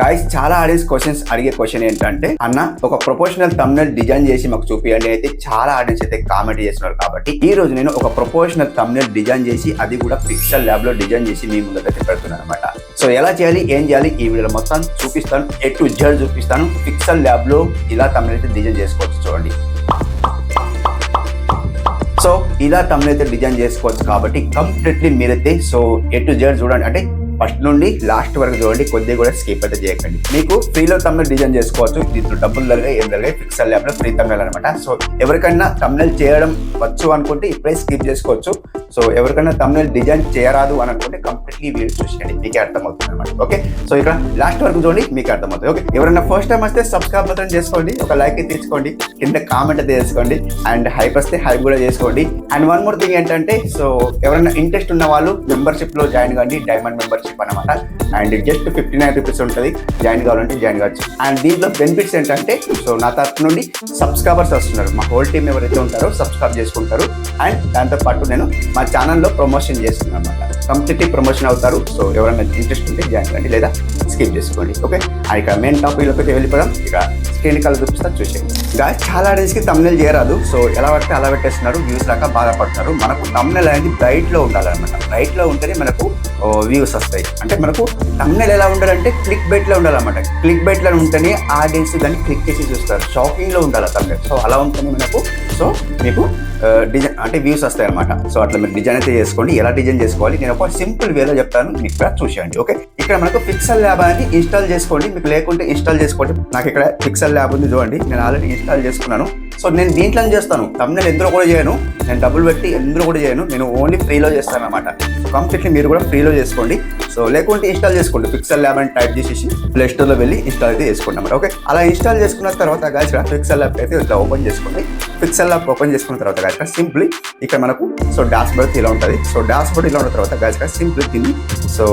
Guys చాలా audience questions అడిగే question ఏంటంటే అన్న ఒక ప్రొపోషనల్ థంబ్నెయిల్ డిజైన్ చేసి మాకు చూపియండి అయితే చాలా ఆడియన్స్ అయితే కామెంట్ చేస్తున్నారు. కాబట్టి ఈ రోజు నేను ఒక ప్రొపోషనల్ థంబ్నెయిల్ డిజైన్ చేసి అది కూడా పిక్సెల్ ల్యాబ్ లో డిజైన్ చేసి మీ ముందుకైతే పెడుతున్నాను అనమాట. సో ఎలా చేయాలి ఏం చేయాలి ఈ వీడియోలో మొత్తం చూపిస్తాను, A to Z చూపిస్తాను. పిక్సెల్ ల్యాబ్ లో ఇలా థంబ్నెయిల్ అయితే డిజైన్ చేసుకోవచ్చు. చూడండి, సో ఇలా థంబ్నెయిల్ అయితే డిజైన్ చేసుకోవచ్చు. కాబట్టి కంప్లీట్లీ మీరైతే సో A to Z చూడండి, అంటే ఫస్ట్ నుండి లాస్ట్ వరకు చూడండి, కొద్దిగా కూడా స్కిప్ అయితే చేయకండి. మీకు ఫ్రీలో థంబ్నెయిల్ డిజైన్ చేసుకోవచ్చు. దీంట్లో డబ్బులు జరిగాయి ఏం జరిగాయి, పిక్సెల్ ల్యాబ్ లో ఫ్రీ థంబ్నెయిల్ అనమాట. సో ఎవరికైనా థంబ్నెయిల్ చేయడం వచ్చు అనుకుంటే ఇప్పుడే స్కిప్ చేసుకోవచ్చు. సో ఎవరికైనా థంబ్నెయిల్ డిజైన్ చేయరాదు అని అనుకుంటే కంప్లీట్లీ వీడియో చూసేయండి, మీకే అర్థమవుతుంది అనమాట. ఓకే, సో ఇక్కడ లాస్ట్ వరకు చూడండి, మీకు అర్థమవుతుంది. ఓకే, ఎవరైనా ఫస్ట్ టైం వస్తే సబ్స్క్రైబ్ మాత్రం చేసుకోండి, ఒక లైక్ అయితే తీసుకోండి, కింద కామెంట్ అయితే చేసుకోండి, అండ్ హైప్ వస్తే హైప్ కూడా చేసుకోండి. అండ్ వన్ మోర్ థింగ్ ఏంటంటే, సో ఎవరైనా ఇంట్రెస్ట్ ఉన్న వాళ్ళు మెంబర్షిప్ లో జాయిన్ కండి, డైమండ్ మెంబర్షిప్ అనమాట. అండ్ జస్ట్ 59 రూపీస్ ఉంటుంది, జాయిన్ కావాలంటే జాయిన్ కావచ్చు. అండ్ దీంట్లో బెనిఫిట్స్ ఏంటంటే, సో నా తరఫు నుండి సబ్స్క్రైబర్స్ వస్తున్నారు, మా హోల్ టీమ్ ఎవరైతే ఉంటారో సబ్స్క్రైబ్ చేసుకుంటారు. అండ్ దాంతోపాటు నేను మా ఛానల్లో ప్రమోషన్ చేస్తున్నాను అనమాట, కంప్లీట్లీ ప్రమోషన్ అవుతారు. సో ఎవరైనా ఇంట్రెస్ట్ ఉంటే జాయిన్ కండి, లేదా స్కిప్ చేసుకోండి. ఓకే, ఇక మెయిన్ టాపిక్లోకి వెళ్ళిపోదాం. ఇక స్క్రీన్ కాల్ చూపిస్తా చూసేయండి. ఇంకా చాలా ఆడియన్స్కి థంబ్నెయిల్ చేయరాదు, సో ఎలా పడితే అలా పెట్టేస్తున్నారు, వ్యూస్ లాగా బాధపడుతున్నారు. మనకు థంబ్నెయిల్ అనేది బ్రైట్లో ఉండాలన్నమాట. బ్రైట్లో ఉంటేనే మనకు వ్యూస్ వస్తాయి. అంటే మనకు థంబ్నెయిల్ ఎలా ఉండాలంటే క్లిక్ బైట్లో ఉండాలన్నమాట. క్లిక్ బైట్లో ఉంటేనే ఆడియన్స్ దాన్ని క్లిక్ చేసి చూస్తారు, షాకింగ్లో ఉండాలి థంబ్నెయిల్. సో అలా ఉంటేనే మనకు సో మీకు డిజైన్ అంటే వ్యూస్ వస్తాయి అనమాట. సో అట్లా మీరు డిజైన్ అయితే చేసుకోండి. ఎలా డిజైన్ చేసుకోవాలి నేను ఒక సింపుల్ వేలో చెప్తాను, మీకు ఇక్కడ చూసేయండి. ఓకే, ఇక్కడ మనకు పిక్సెల్ ల్యాబ్ అనేది ఇన్స్టాల్ చేసుకోండి, మీకు లేకుంటే ఇన్స్టాల్ చేసుకోండి. నాకు ఇక్కడ పిక్సెల్ ల్యాబ్ ఉంది చూడండి, నేను ఆల్రెడీ ఇన్స్టాల్ చేసుకున్నాను. సో నేను దీంట్లో చేస్తాను, థంబ్నెయిల్ ఎందులో కూడా చేయను, నేను డబ్బులు పెట్టి ఎందులో కూడా చేయను, నేను ఓన్లీ ఫ్రీలో చేస్తాను అనమాట. సో కంప్లీట్లీ మీరు కూడా ఫ్రీలో చేసుకోండి. సో లేకుంటే ఇన్స్టాల్ చేసుకోండి, పిక్సెల్ ల్యాబ్ అని టైప్ చేసేసి ప్లే స్టోర్లో వెళ్ళి ఇన్స్టాల్ అయితే చేసుకోండి అన్నమాట. ఓకే, అలా ఇన్స్టాల్ చేసుకున్న తర్వాత గాయస్ పిక్సెల్ ల్యాబ్ అయితే ఇట్లా ఓపెన్ చేసుకోండి. పిక్సెల్ ల్యాబ్ ఓపెన్ చేసుకున్న తర్వాత గాయస్ సింప్లీ ఇక్కడ మనకు సో డాష్ బోర్డ్ ఇలా ఉంటుంది. సో డాష్ బోర్డ్ ఇలా ఉన్న తర్వాత గాయస్ సింప్లీ దీన్ని సో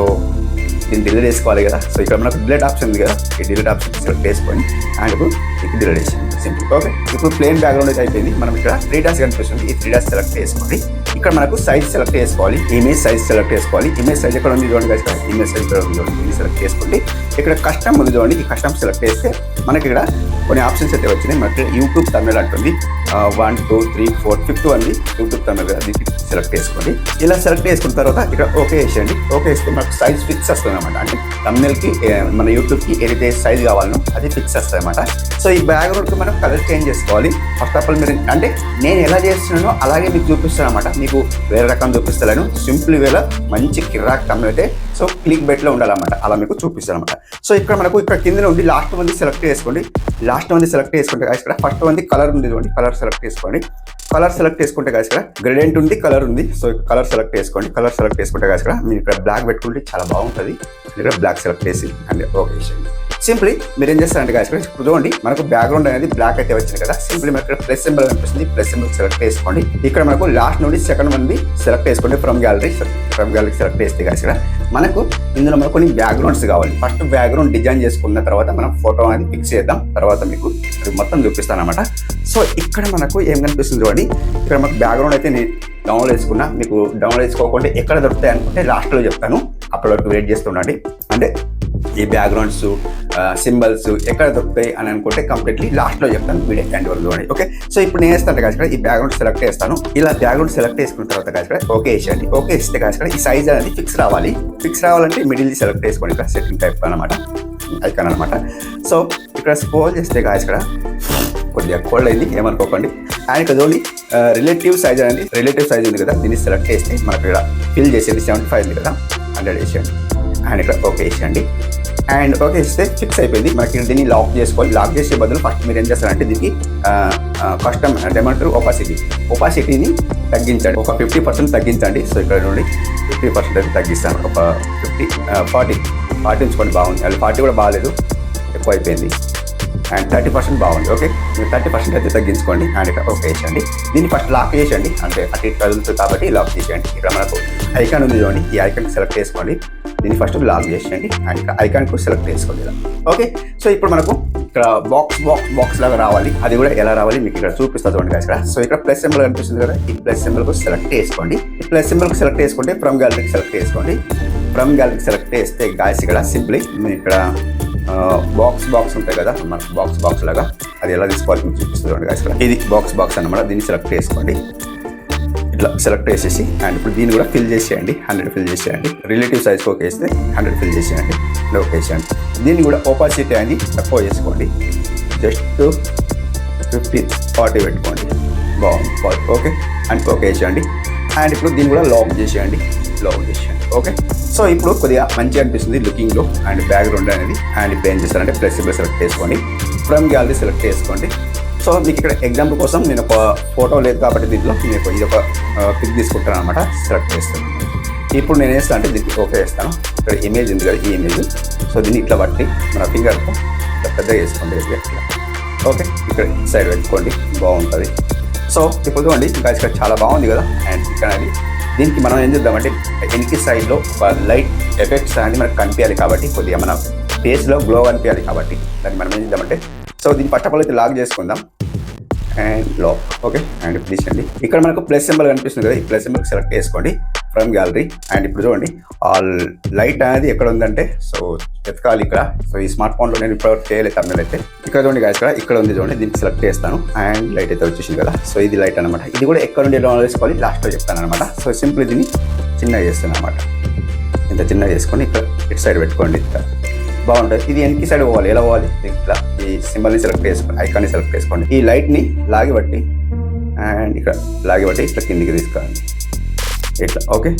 దీన్ని డిలీట్ చేసుకోవాలి కదా. సో ఇక్కడ మనకు డిలీట్ ఆప్షన్ ఉంది కదా, ఈ డిలీట్ ఆప్షన్ సెలెక్ట్ చేసుకొని అండ్ ఇప్పుడు డిలీట్ చేసింది సింపుల్. ఓకే, ఇప్పుడు ప్లేన్ బ్యాక్గ్రౌండ్ అయితే అయిపోయింది. మనం ఇక్కడ 3 డాష్ కనిపిస్తుంది, ఈ 3 డాష్ సెలెక్ట్ చేసుకోండి. ఇక్కడ మనకు సైజ్ సెలెక్ట్ చేసుకోవాలి, ఇమేజ్ సైజ్ సెలెక్ట్ చేసుకోవాలి. ఇమేజ్ సైజ్ ఎక్కడ ఉంది చూడండి గాయస్, ఇమేజ్ సైజ్ ఇక్కడ ఉంది చూడండి, ఇది సెలెక్ట్ చేసుకోండి. ఇక్కడ కస్టమ్ ఉంది చూడండి, ఈ కస్టమ్ సెలెక్ట్ చేస్తే మనకి ఇక్కడ కొన్ని ఆప్షన్స్ అయితే వచ్చినాయి. మనకి యూట్యూబ్ థంబ్నెయిల్ అంటుంది 1 2 3 4 5th ఉంది యూట్యూబ్ థంబ్నెయిల్, అది సెలెక్ట్ చేసుకోండి. ఇలా సెలెక్ట్ చేసుకున్న తర్వాత ఇక్కడ ఓకే వేసేయండి. ఓకే వేస్తే మనకు సైజ్ ఫిక్స్ వస్తుంది అనమాట. అంటే థంబ్నెయిల్కి మన యూట్యూబ్కి ఏదైతే సైజ్ కావాలనో అది ఫిక్స్ వస్తుంది అనమాట. సో ఈ బ్యాక్గ్రౌండ్కి మనం కలర్ చేంజ్ చేసుకోవాలి. ఫస్ట్ ఆఫ్ ఆల్ మీరు అంటే నేను ఎలా చేస్తున్నానో అలాగే మీకు చూపిస్తాను అనమాట, మీకు వేరే రకం చూపిస్తాను. సింపుల్ వేలో మంచి కిరాక్ థంబ్నెయిల్ అయితే సో క్లిక్ బెట్లో ఉండాలన్నమాట, అలా మీకు చూపిస్తాను అనమాట. సో ఇక్కడ మనకు ఇక్కడ కింద ఉండి లాస్ట్ మంది సెలెక్ట్ చేసుకోండి. లాస్ట్ మంది సెలెక్ట్ చేసుకుంటే గాయస్ ఇక్కడ ఫస్ట్ మంది కలర్ ఉంది చూడండి, కలర్ సెలెక్ట్ చేసుకోండి. కలర్ సెలెక్ట్ చేసుకుంటే గాయస్ ఇక్కడ గ్రేడియంట్ ఉంది, కలర్ ఉంది. సో కలర్ సెలెక్ట్ చేసుకోండి. కలర్ సెలెక్ట్ చేసుకుంటే గాయస్ ఇక్కడ మీరు ఇక్కడ బ్లాక్ పెట్టుకుంటే చాలా బాగుంటుంది. ఇక్కడ బ్లాక్ సెలెక్ట్ చేసి అండ్ ఓకే చేయండి. సింప్లీ మీరు ఏం చేస్తారంటే గాయస్ ఇక్కడ చూడండి, మనకు బ్యాక్గ్రౌండ్ అనేది బ్లాక్ అయితే వచ్చింది కదా. సింప్లీ మనకి ఇక్కడ ప్లస్ సింబల్ కనిపిస్తుంది, ప్లస్ సింబల్ సెలెక్ట్ చేసుకోండి. ఇక్కడ మనకు లాస్ట్ నుండి సెకండ్ మంది సెలెక్ట్ చేసుకోండి, ఫ్రమ్ గ్యాలరీ సెలెక్ట్ చేస్తే గాయస్ ఇక్కడ మనకు ఇందులో మనకు కొన్ని బ్యాక్గ్రౌండ్స్ కావాలి. ఫస్ట్ బ్యాక్గ్రౌండ్ డిజైన్ చేసుకున్న తర్వాత మనం ఫోటో అనేది ఫిక్స్ చేద్దాం, తర్వాత మీకు మొత్తం చూపిస్తాను అనమాట. సో ఇక్కడ మనకు ఏం కనిపిస్తుంది చూడండి, ఇక్కడ మనకు బ్యాక్గ్రౌండ్ అయితే నేను డౌన్లోడ్ చేసుకున్నా. మీకు డౌన్లోడ్ చేసుకోకుండా ఎక్కడ దొరుకుతాయి అనుకుంటే లాస్ట్లో చెప్తాను, అప్పటి వరకు వెయిట్ చేస్తుండండి. అంటే ఈ బ్యాక్గ్రౌండ్స్ సింబల్స్ ఎక్కడ దొరుకుతాయి అని అనుకుంటే కంప్లీట్లీ లాస్ట్లో చెప్తాను, వీడియో ఎండ్ వరకు చూడండి. ఓకే, సో ఇప్పుడు నేను వేస్తాను కాదు ఇక్కడ ఈ బ్యాక్గ్రౌండ్ సెలెక్ట్ చేస్తాను. ఇలా బ్యాక్గ్రౌండ్ సెలెక్ట్ చేసుకున్న తర్వాత కాదు ఇక్కడ ఓకే వేసేయండి. ఓకే ఇస్తే కాదు ఇక్కడ ఈ సైజ్ అనేది ఫిక్స్ రావాలి. ఫిక్స్ రావాలంటే మిడిల్ సెలెక్ట్ చేసుకోండి, ఇక్కడ సెట్టింగ్ టైప్ అనమాట, ఐకాన్ అనమాట. సో ఇక్కడ స్క్రోల్ చేస్తే కాదు ఇక్కడ కొద్దిగా కోల్డ్ అయింది ఏమనుకోకండి. అండ్ ఇక్కడ చూడండి రిలేటివ్ సైజ్ ఉంది కదా, దీన్ని సెలెక్ట్ చేస్తే మనకు ఇక్కడ ఫిల్ చేసేది 75 ఉంది కదా, 100 వేసేయండి. అండ్ ఇక్కడ ఓకే వేసేయండి. అండ్ ఓకే ఇస్తే ఫిక్స్ అయిపోయింది. మనకి దీన్ని లాక్ చేసుకోవాలి. లాక్ చేసే బదులు ఫస్ట్ మీరు ఏం చేస్తారంటే దీనికి కస్టమ్ అంటే ఏమంటారు ఒపాసిటీని తగ్గించండి, ఒక 50% తగ్గించండి. సో ఇక్కడ నుండి 50% అయితే తగ్గిస్తాను, ఒక 40 ఉంచుకోండి, బాగుంది. అది 40 కూడా బాగాలేదు, ఎక్కువ అయిపోయింది. అండ్ 30% బాగుంది. ఓకే, మీరు 30% అయితే తగ్గించుకోండి. అండ్ ఇక్కడ ఓకే వేసేయండి. దీన్ని ఫస్ట్ లాక్ చేసేయండి, అంటే అటు ఇటు కదులుతుంది కాబట్టి లాక్ చేసేయండి. ఇక్కడ మనకు ఐకాన్ ఉంది చూడండి, ఈ ఐకాన్ సెలెక్ట్ చేసుకోండి. దీన్ని ఫస్ట్ లాక్ చేసేయండి అండ్ ఇక్కడ ఐకాన్ కూడా సెలెక్ట్ చేసుకోండి ఇలా. ఓకే, సో ఇప్పుడు మనకు ఇక్కడ బాక్స్ లాగా రావాలి. అది కూడా ఎలా రావాలి మీకు ఇక్కడ చూపిస్తా చూడండి గాయస్ ఇక్కడ. సో ఇక్కడ ప్లస్ సింబల్ కనిపిస్తుంది కదా, ఈ ప్లస్ సింబల్ కు సెలెక్ట్ చేసుకోండి. ఈ ప్లస్ సింబల్ కు సెలెక్ట్ చేసుకుంటే ఫ్రమ్ గ్యాలరీకి సెలెక్ట్ చేసుకోండి. ఫ్రమ్ గ్యాలరీకి సెలెక్ట్ చేస్తే గాయస్ ఇక్కడ సింప్లీ ఇక్కడ బాక్స్ ఉంటాయి కదా, మనకు బాక్స్ లాగా అది ఎలా తీసుకోవాలి మీకు చూపిస్తుంది guys. ఇది బాక్స్ అన్నమాట. దీన్ని సెలెక్ట్ చేసుకోండి, ఇట్లా సెలెక్ట్ చేసేసి అండ్ ఇప్పుడు దీన్ని కూడా ఫిల్ చేసేయండి. 100 ఫిల్ చేసేయండి. రిలేటివ్ సైజ్కి ఓకే వేస్తే 100 ఫిల్ చేసేయండి, ఓకే వేసేయండి. దీన్ని కూడా ఓపాసిటీ అని తక్కువ చేసుకోండి, జస్ట్ 50-40 పెట్టుకోండి, బాగుంది. ఓకే అండ్ ఓకే వేసేయండి. అండ్ ఇప్పుడు దీన్ని కూడా లాక్ చేసేయండి. ఓకే. సో ఇప్పుడు కొద్దిగా మంచిగా అనిపిస్తుంది లుకింగ్లో అండ్ బ్యాక్గ్రౌండ్ అనేది. అండ్ ఇప్పుడు ఏం చేస్తారంటే ఫ్లెక్సిబుల్ సెలెక్ట్ చేసుకోండి, ఫ్రమ్ గ్యాలరీ సెలెక్ట్ చేసుకోండి. సో మీకు ఇక్కడ ఎగ్జాంపుల్ కోసం నేను ఒక ఫోటో లేదు కాబట్టి దీంట్లో మీకు ఇది ఒక పిక్ తీసుకుంటాను అనమాట, సెలెక్ట్ చేస్తాను. ఇప్పుడు నేను వేస్తాను అంటే దీనికి ఓకే వేస్తాను. ఇక్కడ ఇమేజ్ ఉంది కదా, ఈ ఇమేజ్. సో దీన్ని ఇట్లా బట్టి మన ఫింగర్తో ఇట్లా పెద్దగా వేసుకోండి ఇట్లా. ఓకే, ఇక్కడ సైడ్ పెట్టుకోండి, బాగుంటుంది. సో ఇప్పుడు చూడండి ఇంకా ఇక్కడ చాలా బాగుంది కదా. అండ్ ఇక్కడ అది దీనికి మనం ఏం చేద్దామంటే వెనక్కి సైడ్లో ఒక లైట్ ఎఫెక్ట్స్ అనేది మనకు కనిపించాలి కాబట్టి, కొద్దిగా మన ఫేస్లో గ్లో కనిపించాలి కాబట్టి దాన్ని మనం ఏం చేద్దామంటే, సో దీన్ని ఫస్ట్ ఆఫ్ ఆల్ అయితే లాక్ చేసుకుందాం అండ్ లాక్. ఓకే, అండ్ తీసేయండి. ఇక్కడ మనకు ప్లస్ సింబల్ కనిపిస్తుంది కదా, ఈ ప్లస్ సింబల్ సెలెక్ట్ చేసుకోండి ఫ్రమ్ గ్యాలరీ. అండ్ ఇప్పుడు చూడండి ఆ లైట్ అనేది ఎక్కడ ఉందంటే, సో ఎతకాలి ఇక్కడ. సో ఈ స్మార్ట్ ఫోన్లో నేను ఇప్పుడు చేయలేదు తమిళ అయితే. ఇక్కడ చూడండి guys, ఇక్కడ ఉంది చూడండి, దీనికి సెలెక్ట్ చేస్తాను అండ్ లైట్ అయితే వచ్చేసింది కదా. సో ఇది లైట్ అనమాట. ఇది కూడా ఎక్కడ నుండి ఎలా వేసుకోవాలి లాస్ట్లో చెప్తాను అనమాట. సో సింపుల్ దీన్ని చిన్నగా చేస్తాను అనమాట. ఇంత చిన్నగా చేసుకొని ఇక్కడ ఇటు సైడ్ పెట్టుకోండి, ఇక్కడ బాగుంటుంది. ఇది వెనక్కి సైడ్ పోవాలి, ఎలా పోవాలి, ఇట్లా ఈ సింబల్ని సెలెక్ట్ చేసుకోండి, ఐకాన్ని సెలెక్ట్ చేసుకోండి. ఈ లైట్ని లాగిబట్టి అండ్ ఇక్కడ లాగిబట్టి ఇట్లా కిందికి తీసుకోండి ఇట్లా. ఓకే,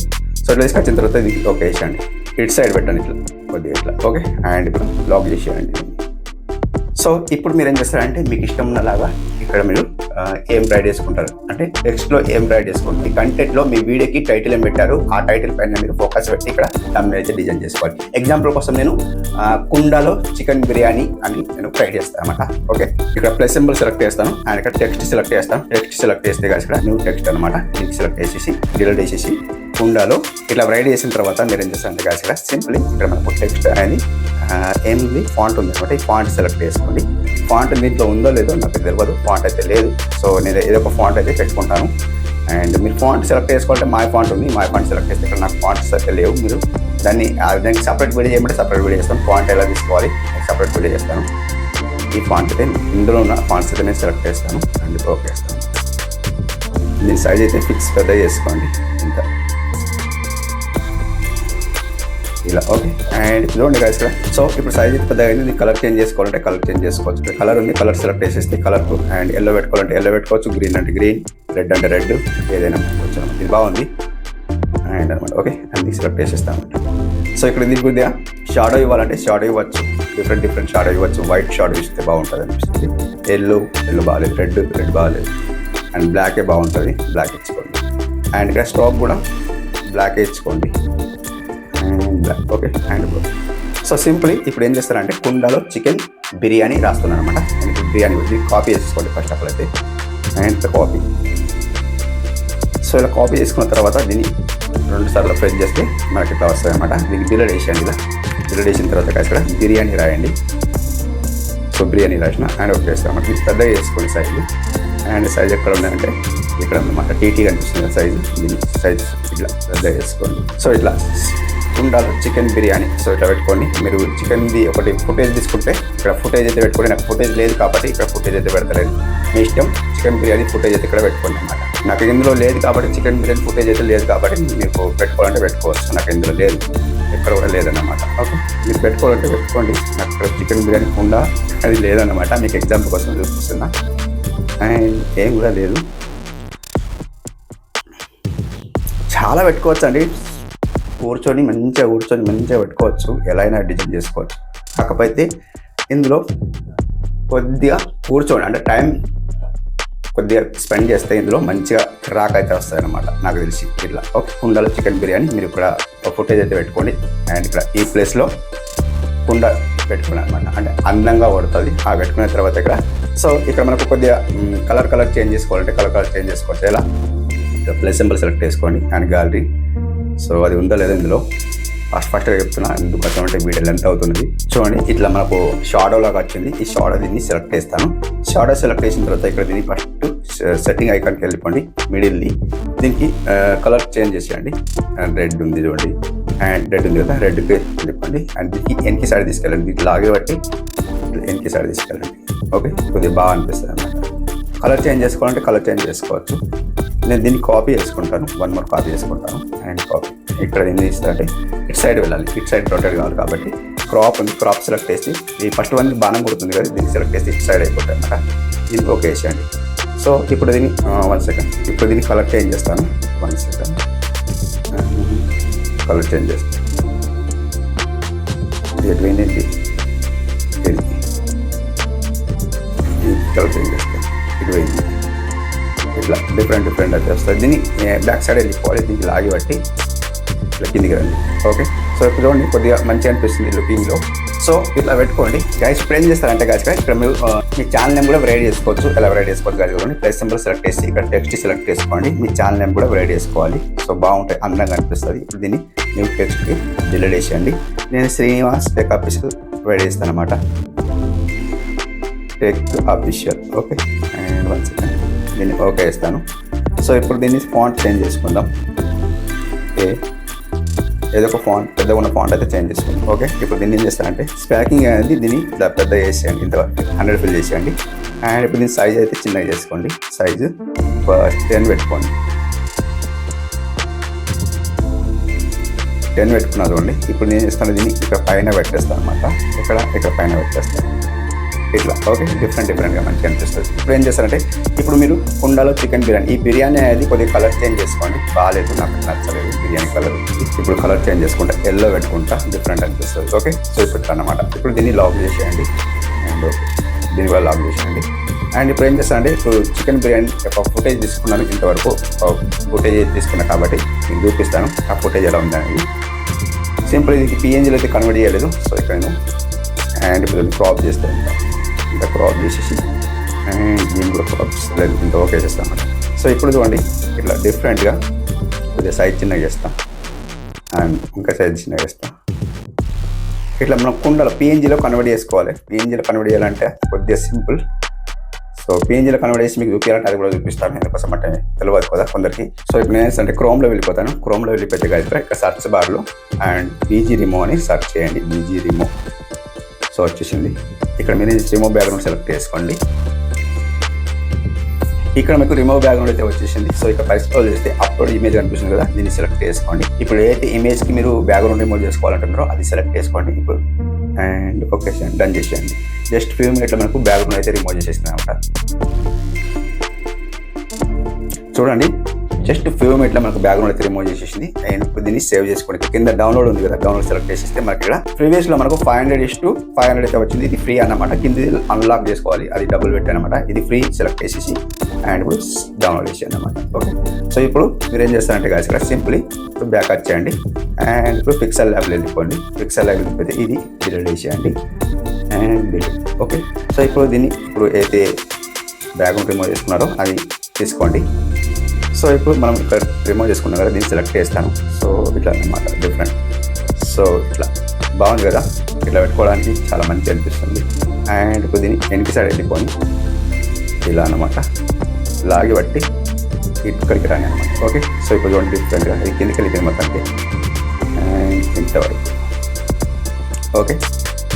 సో ఇట్లా తీసుకొచ్చిన తర్వాత ఇది ఓకే వేసేయండి, ఇటు సైడ్ పెట్టండి ఇట్లా కొద్దిగా ఇట్లా. ఓకే, అండ్ ఇప్పుడు లాక్ చేసేయండి. సో ఇప్పుడు మీరు ఏం చేస్తారంటే మీకు ఇష్టం ఉన్నలాగా ఇక్కడ మీరు ఏం రైడ్ చేసుకుంటారు అంటే టెక్స్ట్లో ఏం రైడ్ చేసుకుంటారు. ఈ కంటెంట్లో మీ వీడియోకి టైటిల్ ఏం పెట్టారు, ఆ టైటిల్ పైన మీరు ఫోకస్ పెట్టి ఇక్కడ తమిళ అయితే డిజైన్ చేసుకోవాలి. ఎగ్జాంపుల్ కోసం నేను కుండాలో చికెన్ బిర్యానీ అని నేను ట్రై చేస్తాను అనమాట. ఓకే, ఇక్కడ ప్లస్ సింబల్ సెలెక్ట్ చేస్తాను అండ్ ఇక్కడ టెక్స్ట్ సెలెక్ట్ చేస్తాను. టెక్స్ట్ సెలెక్ట్ చేస్తే కదా ఇక్కడ న్యూ టెక్స్ట్ అనమాట, దీనికి సెలెక్ట్ చేసేసి డిలీట్ చేసేసి కుండాలో ఇట్లా రైడ్ చేసిన తర్వాత మీరు ఏం చేస్తారంటే కదా ఇక్కడ సింపుల్లీ ఇక్కడ మనకు టెక్స్ట్ అనేది ఏంది ఫాంట్ ఉంది అనమాట. ఈ ఫాంట్ సెలెక్ట్ చేసుకోండి. ఫాంట్ దీంట్లో ఉందో లేదో నాకు తెలియదు, ఫాంట్ అయితే లేదు. సో నేను ఏదో ఒక ఫాంట్ అయితే పెట్టుకుంటాను. అండ్ మీరు ఫాంట్ సెలెక్ట్ చేసుకోవాలంటే మై ఫాంట్ ఉంది, మై ఫాంట్ సెలెక్ట్ చేస్తే ఇక్కడ నాకు ఫాంట్స్ అయితే లేవు. మీరు దానికి సపరేట్ వీడియో చేయమంటే సపరేట్ వీడియో చేస్తాను. ఫాంట్ ఎలా తీసుకోవాలి సపరేట్ వీడియో చేస్తాను. ఈ ఫాంట్ అయితే ఇందులో ఉన్న ఫాంట్స్ అయితే నేను సెలెక్ట్ చేస్తాను అండ్ ఓకే చేస్తాను. దీని సైజ్ అయితే ఫిక్స్ పెద్దగా చేసుకోండి ఇంత ఇలా. ఓకే, అండ్ చూడండి guys ఇక్కడ. సో ఇప్పుడు సైజ్ పెద్దగా అయింది. కలర్ చేంజ్ చేసుకోవాలంటే కలర్ చేంజ్ చేసుకోవచ్చు. కలర్ ఉంది, కలర్ సెలెక్ట్ చేసేస్తే కలర్ అండ్ ఎల్లో పెట్టుకోవాలంటే ఎల్లో పెట్టుకోవచ్చు, గ్రీన్ అంటే గ్రీన్, రెడ్ అంటే రెడ్, ఏదైనా పెట్టుకోవచ్చు. ఇది బాగుంది అండ్ అనమాట. ఓకే, అన్ని సెలెక్ట్ చేసేస్తాను. సో ఇక్కడ దీనికి కొద్దిగా షాడో ఇవ్వాలంటే షాడో ఇవ్వచ్చు, డిఫరెంట్ షాడో ఇవ్వచ్చు. వైట్ షాడో ఇస్తే బాగుంటుంది అనిపిస్తుంది. ఎల్లో బాగాలేదు, రెడ్ బాగాలేదు అండ్ బ్లాకే బాగుంటుంది, బ్లాక్ ఇచ్చుకోండి. అండ్ ఇక్కడ స్ట్రోక్ కూడా బ్లాకే ఇచ్చుకోండి and black. Okay, and so simply ఇప్పుడు ఏం చేస్తారంటే కుండాలో చికెన్ బిర్యానీ రాస్తున్నాను అనమాట. నేను బిర్యానీ కాపీ చేసుకోండి ఫస్ట్ ఆఫ్ ఆల్ అయితే అండ్ కాపీ. సో ఇలా కాపీ చేసుకున్న తర్వాత దీన్ని 2 సార్లు ప్రెస్ చేస్తే మనకి ఇట్లా వస్తుంది అనమాట. దీనికి డిలీట్ చేసేయండి. ఇలా డిలీట్ చేసిన తర్వాత ఇక్కడ బిర్యానీ రాయండి. సో బిర్యానీ రాసిన అండ్ ఓకే చేస్తాం అనమాట. ఇది పెద్దగా చేసుకోండి సైజు. అండ్ సైజ్ ఎక్కడ ఉన్నాయంటే ఇక్కడ అన్నమాట, టీటీ కనిపిస్తుంది సైజు. దీని సైజ్ ఇట్లా పెద్దగా చేసుకోండి. సో ఇట్లా కుండాలో చికెన్ బిర్యానీ సో ఇట్లా పెట్టుకోండి. మీరు చికెన్ది ఒకటి ఫుటేజ్ తీసుకుంటే ఇక్కడ ఫుటేజ్ అయితే పెట్టుకోండి. నాకు ఫుటేజ్ లేదు కాబట్టి ఇక్కడ ఫుటేజ్ అయితే పెడతలేదు, మీ ఇష్టం. చికెన్ బిర్యానీ ఫుటేజ్ అయితే ఇక్కడ పెట్టుకోండి అనమాట. నాకు ఇందులో లేదు కాబట్టి చికెన్ బిర్యానీ ఫుటేజ్ అయితే లేదు కాబట్టి మీకు పెట్టుకోవాలంటే పెట్టుకోవచ్చు. నాకు ఇందులో లేదు, ఎక్కడ కూడా లేదన్నమాట. ఓకే, మీరు పెట్టుకోవాలంటే పెట్టుకోండి. నాకు ఇక్కడ చికెన్ బిర్యానీ కుండా అది లేదన్నమాట. మీకు ఎగ్జాంపుల్ కోసం చూపిస్తున్నా. అండ్ ఏం కూడా లేదు, చాలా పెట్టుకోవచ్చు అండి. కూర్చొని మంచిగా పెట్టుకోవచ్చు, ఎలా అయినా డిజైన్ చేసుకోవచ్చు. కాకపోతే ఇందులో కొద్దిగా కూర్చోండి అంటే టైం కొద్దిగా స్పెండ్ చేస్తే ఇందులో మంచిగా కిరాక్ అయితే వస్తాయి అన్నమాట నాకు తెలిసి. ఇట్లా ఒక కుండలో చికెన్ బిర్యానీ మీరు ఇక్కడ ఒక ఫుటేజ్ అయితే పెట్టుకోండి. అండ్ ఇక్కడ ఈ ప్లేస్లో కుండ పెట్టుకున్నాను అనమాట, అంటే అందంగా పడుతుంది. ఆ పెట్టుకున్న తర్వాత ఇక్కడ సో ఇక్కడ మనకు కొద్దిగా కలర్ చేంజ్ చేసుకోవాలంటే కలర్ చేంజ్ చేసుకోవచ్చు. ఎలా ప్లస్ సింబల్ సెలెక్ట్ చేసుకోండి అండ్ గ్యాలరీ. సో అది ఉందో లేదో ఇందులో ఫస్ట్గా చెప్తున్నా, ఎందుకంటే అంటే వీడియో లెంత్ అవుతున్నది. చూడండి ఇట్లా మనకు షాడో లాగా వచ్చింది. ఈ షాడో దీన్ని సెలెక్ట్ చేస్తాను. షాడో సెలెక్ట్ చేసిన తర్వాత ఇక్కడ దీన్ని ఫస్ట్ సెట్టింగ్ ఐకాన్కి వెళ్ళిపోండి, మిడిల్ని దీనికి కలర్ చేంజ్ చేసేయండి. రెడ్ ఉంది చూడండి, అండ్ రెడ్ ఉంది కదా, రెడ్కి వెళ్ళిపోండి. అండ్ దీనికి ఎన్కి సైడ్ తీసుకెళ్ళండి, దీనికి లాగే బట్టి ఎన్కి సైడ్ తీసుకెళ్ళండి. ఓకే, కొద్దిగా బాగా అనిపిస్తుంది అన్నమాట. కలర్ చేంజ్ చేసుకోవాలంటే కలర్ చేంజ్ చేసుకోవచ్చు. నేను దీన్ని కాపీ చేసుకుంటాను, 1 more కాపీ చేసుకుంటాను. అండ్ కాపీ ఇక్కడ ఏం చేస్తారంటే ఇటు సైడ్ వెళ్ళాలి, ఇటు సైడ్ రొటేట్ కావాలి కాబట్టి క్రాప్ ఉంది, క్రాప్ సెలెక్ట్ చేసి ఈ ఫస్ట్ వన్ బాణం కొడుతుంది కదా, దీన్ని సెలెక్ట్ చేసి ఇటు సైడ్ అయిపోతుంది అన్నమాట. దీన్ని ఓకే వేసేయండి. సో ఇప్పుడు దీన్ని 1 second, ఇప్పుడు దీన్ని కలర్ చేంజ్ చేస్తాను. 1 second, కలర్ చేంజ్ చేస్తాను. ఏంటి కలర్ చేంజ్ చేస్తాను, ఇటు పోయింది. ఇట్లా డిఫరెంట్ అయితే వస్తుంది. దీన్ని బ్యాక్ సైడ్ వెళ్ళిపోవాలి, దీనికి లాగి బట్టి ఇట్లా కిందికి రండి. ఓకే, సో ఇప్పుడు చూడండి కొద్దిగా మంచిగా అనిపిస్తుంది లుకింగ్లో. సో ఇట్లా పెట్టుకోండి గైస్. ఇప్పుడు ఏం చేస్తారంటే గైస్ ఇక్కడ మీరు మీ ఛానల్ నేమ్ కూడా వెరైట్ చేసుకోవచ్చు. ఎలా వెరైట్ చేసుకోవచ్చు గైస్ చూడండి, ప్లస్ సింబల్ సెలెక్ట్ చేసి ఇక్కడ టెక్స్ట్ సెలెక్ట్ చేసుకోండి. మీ ఛానల్ నేమ్ కూడా వెరైట్ చేసుకోవాలి. సో బాగుంటాయి, అందంగా అనిపిస్తుంది. ఇప్పుడు దీన్ని న్యూ టెక్స్ట్కి డిలీట్ చేసేయండి. నేను శ్రీనివాస్ టెక్ ఆఫీషియల్ వెరైట్ చేస్తాను అనమాట, tech official. Okay, and 1 second, దీన్ని ఓకే వేస్తాను. సో ఇప్పుడు దీన్ని ఫాంట్ చేంజ్ చేసుకుందాం. ఏదో ఒక ఫాంట్, పెద్దగా ఉన్న ఫాంట్ అయితే చేంజ్ చేసుకుందాం. ఓకే, ఇప్పుడు దీన్ని ఏం చేస్తానంటే స్పాకింగ్ అనేది దీన్ని పెద్ద చేసేయండి, ఇంతవరకు 100 ఫిల్ చేసేయండి. అండ్ ఇప్పుడు దీని సైజ్ అయితే చిన్నగా చేసుకోండి, సైజు 10 పెట్టుకోండి. 10 పెట్టుకున్నా చూడండి. ఇప్పుడు నేను చేస్తాను దీన్ని ఇక్కడ పైన పెట్టేస్తాను అనమాట, ఇక్కడ పైన పెట్టేస్తాను ఇట్లా. ఓకే, డిఫరెంట్గా మంచిగా అనిపిస్తుంది. ఇప్పుడు ఏం చేస్తారంటే ఇప్పుడు మీరు కుండలో చికెన్ బిర్యానీ, ఈ బిర్యానీ అనేది కొద్దిగా కలర్ చేంజ్ చేసుకోండి. బాగాలేదు, నాకు నచ్చలేదు బిర్యానీ కలర్. ఇప్పుడు కలర్ చేంజ్ చేసుకుంటా, ఎల్లో పెట్టుకుంటా, డిఫరెంట్ అనిపిస్తుంది. ఓకే, సో ఇప్పుడు అన్నమాట. ఇప్పుడు దీన్ని లాక్ చేసేయండి. అండ్ ఓకే, దీన్ని కూడా లాక్ చేసేయండి. అండ్ ఇప్పుడు ఏం చేస్తానంటే ఇప్పుడు చికెన్ బిర్యానీ ఒక ఫుటేజ్ తీసుకున్నాను, ఇంతవరకు ఫుటేజ్ తీసుకున్నాను కాబట్టి మీకు చూపిస్తాను ఆ ఫుటేజ్ ఎలా ఉందనేది. సింపుల్, ఇది పిఎన్జీలో అయితే కన్వర్ట్ చేయలేదు. సో ఇక్కడ నేను అండ్ ఇప్పుడు దీన్ని క్రాప్ చేస్తాను, ఇంత క్రాప్ చేసేసి అండ్ దీన్ని కూడా క్రాప్ లేదు, ఇంత ఓకే చేస్తాను అన్నమాట. సో ఇప్పుడు చూడండి ఇట్లా డిఫరెంట్గా కొద్దిగా సైజ్ చిన్నగా చేస్తాం అండ్ ఇంకా సైజ్ చిన్నగా చేస్తాం. ఇట్లా మనం కుండలో పిఎన్జీలో కన్వర్ట్ చేసుకోవాలి. పిఎన్జీలో కన్వర్ట్ చేయాలంటే కొద్దిగా సింపుల్. సో పిఎన్జీలో కన్వర్ట్ చేసి మీకు చూపించాలంటే అది కూడా చూపిస్తాను, ఎందుకోసం అంటే తెలియదు కదా కొందరికి. సో ఇప్పుడు నేను అంటే క్రోమ్లో వెళ్ళిపోతాను. క్రోమ్లో వెళ్ళిపోతే కదా ఇక్కడ సర్చ్ బార్లో అండ్ బీజీ రిమూవ్ అని సెర్చ్ చేయండి, బీజీ రిమూవ్. సో వచ్చేసింది. ఇక్కడ మీరు రిమూవ్ బ్యాక్గ్రౌండ్ సెలెక్ట్ చేసుకోండి. ఇక్కడ మీకు రిమూవ్ బ్యాక్గ్రౌండ్ అయితే వచ్చేసింది. సో ఇక్కడ స్క్రోల్ చేస్తే అప్లోడ్ ఇమేజ్ కనిపిస్తుంది కదా, దీన్ని సెలెక్ట్ చేసుకోండి. ఇప్పుడు ఏదైతే ఇమేజ్కి మీరు బ్యాక్గ్రౌండ్ రిమూవ్ చేసుకోవాలంటున్నారో అది సెలెక్ట్ చేసుకోండి ఇప్పుడు. అండ్ ఓకే డన్ చేసేయండి. జస్ట్ ఫ్యూ మినిట్లో మనకు బ్యాక్గ్రౌండ్ అయితే రిమూవ్ చేసేస్తుంది అనమాట. చూడండి జస్ట్ ఫ్యూ మినిట్లో మనకు బ్యాక్గ్రౌండ్ అయితే రిమూవ్ చేసేసింది. అండ్ ఇప్పుడు దీన్ని సేవ్ చేసుకోండి. కింద డౌన్లోడ్ ఉంది కదా, డౌన్లోడ్ సెలెక్ట్ చేసేస్తే మనకి ఇక్కడ ప్రీవియస్లో మనకు 500:500 అయితే వచ్చింది. ఇది ఫ్రీ అన్నమాట. కింద అన్లాక్ చేసుకోవాలి, అది డబ్బులు పెట్టానమాట. ఇది ఫ్రీ సెలెక్ట్ చేసేసి అండ్ ఇప్పుడు డౌన్లోడ్ చేసేయండి అనమాట. ఓకే, సో ఇప్పుడు మీరు ఏం చేస్తారంటే గాయస్ ఇక్కడ సింప్లీ ఇప్పుడు బ్యాక్ వచ్చేయండి. అండ్ ఇప్పుడు పిక్సెల్ ల్యాబ్లో వెళ్ళిపోండి. పిక్సెల్ ల్యాబ్ వెళ్ళిపోతే ఇది డిలీట్ చేసేయండి అండ్ డిలీట్. ఓకే, సో ఇప్పుడు దీన్ని ఇప్పుడు అయితే బ్యాక్గ్రౌండ్ రిమూవ్ చేసుకున్నారో అది తీసుకోండి. సో ఇప్పుడు మనం ఇక్కడ రిమూవ్ చేసుకున్నాం కదా, దీన్ని సెలెక్ట్ చేస్తాను. సో ఇట్లా అన్నమాట డిఫరెంట్. సో ఇట్లా బాగుంది కదా, ఇట్లా పెట్టుకోవడానికి చాలా మంచిగా అనిపిస్తుంది. అండ్ ఇప్పుడు దీన్ని వెనక్కి సైడ్ వెళ్ళిపోయి ఇలా అన్నమాట లాగి బట్టి ఇక్కడికి రాని అనమాట. ఓకే, సో ఇప్పుడు చూడండి డిఫరెంట్గా ఇది కిందకి వెళ్ళిపోయింది మొత్తానికి అండ్ ఇంతవరకు. ఓకే,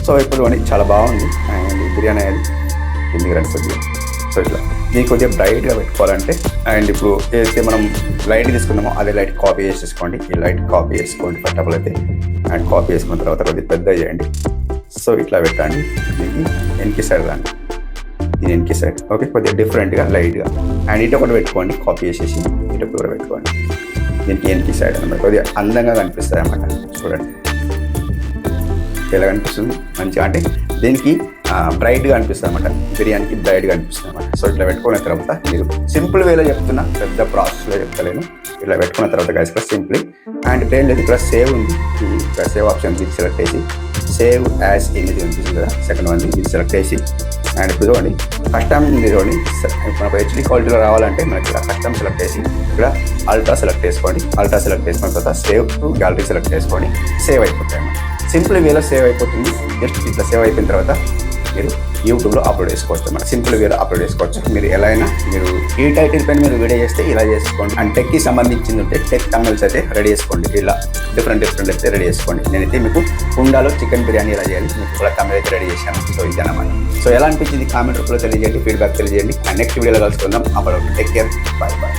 సో ఇప్పుడు చూడండి చాలా బాగుంది. అండ్ బిర్యానీ అనేది కిందికి రండి కొద్దిగా. సో ఇట్లా దీన్ని కొద్దిగా బ్రైట్గా పెట్టుకోవాలంటే అండ్ ఇప్పుడు ఏదైతే మనం లైట్ తీసుకున్నామో అదే లైట్ కాపీ చేసేసుకోండి. ఈ లైట్ కాపీ చేసుకోండి ఫస్ట్ అయితే. అండ్ కాపీ చేసుకున్న తర్వాత కొద్దిగా పెద్ద చేయండి. సో ఇట్లా పెట్టండి. దీనికి వెనక్కి సైడ్ రండి, దీని వెనక్కి సైడ్. ఓకే, కొద్దిగా డిఫరెంట్గా లైట్గా. అండ్ ఇటు ఒకటి పెట్టుకోండి, కాపీ చేసేసి ఇటు కూడా పెట్టుకోండి. దీనికి వెనక్కి సైడ్ అనమాట. కొద్దిగా అందంగా కనిపిస్తుంది అన్నమాట. చూడండి ఎలా కనిపిస్తుంది మంచిగా, అంటే దీనికి బ్రైట్గా అనిపిస్తుంది అనమాట. బిర్యానీకి బ్రైట్గా అనిపిస్తుంది అనమాట. సో ఇట్లా పెట్టుకున్న తర్వాత మీరు సింపుల్ వేలో చెప్తున్నా, పెద్ద ప్రాసెస్లో చెప్తలేను. ఇట్లా పెట్టుకున్న తర్వాత గైస్ ఇక్కడ సింప్లీ అండ్ ట్రైన్ లేదు, ఇక్కడ సేవ్ ఉంది. ఇక్కడ సేవ్ ఆప్షన్ దీన్ని సెలెక్ట్ చేసి సేవ్ యాజ్ ఇమేజ్ కనిపిస్తుంది కదా, సెకండ్ వన్ దీన్ని సెలెక్ట్ చేసి అండ్ ఇప్పుడు చూడండి కస్టమ్ ఉంది చూడండి. మనకు హెచ్డీ క్వాలిటీలో రావాలంటే మనకి ఇక్కడ కస్టమ్ సెలెక్ట్ చేసి ఇక్కడ అల్ట్రా సెలెక్ట్ చేసుకోండి. అల్ట్రా సెలెక్ట్ చేసుకున్న తర్వాత సేవ్ టు గ్యాలరీ సెలెక్ట్ చేసుకొని సేవ్ అయిపోతాయి అన్నమాట. సింపుల్ వేలో సేవ్ అయిపోతుంది. జస్ట్ ఇట్లా సేవ్ అయిపోయిన తర్వాత మీరు యూట్యూబ్లో అప్లోడ్ చేసుకోవచ్చు. మన సింపుల్ వేలో అప్లోడ్ చేసుకోవచ్చు. మీరు ఎలా అయినా మీరు ఈ టైటిల్ పైన మీరు వీడియో చేస్తే ఇలా చేసుకోండి. అండ్ టెక్కి సంబంధించింది ఉంటే టెక్ తమిళస్ అయితే రెడీ చేసుకోండి. ఇలా డిఫరెంట్ అయితే రెడీ చేసుకోండి. నేనైతే మీకు కుండాలో చికెన్ బిర్యానీ ఎలా చేయాలి మీకు కూడా తమిళ అయితే రెడీ చేశాను. సో ఇదన్నమాట. సో ఎలా అనిపించింది కామెంట్ రూపంలో తెలియజేయండి, ఫీడ్బ్యాక్ తెలియజేయండి. అండ్ నెక్స్ట్ వీడియోలో కలుసుకుందాం. అప్పుడు టేక్ కేర్, బాయ్ బాయ్.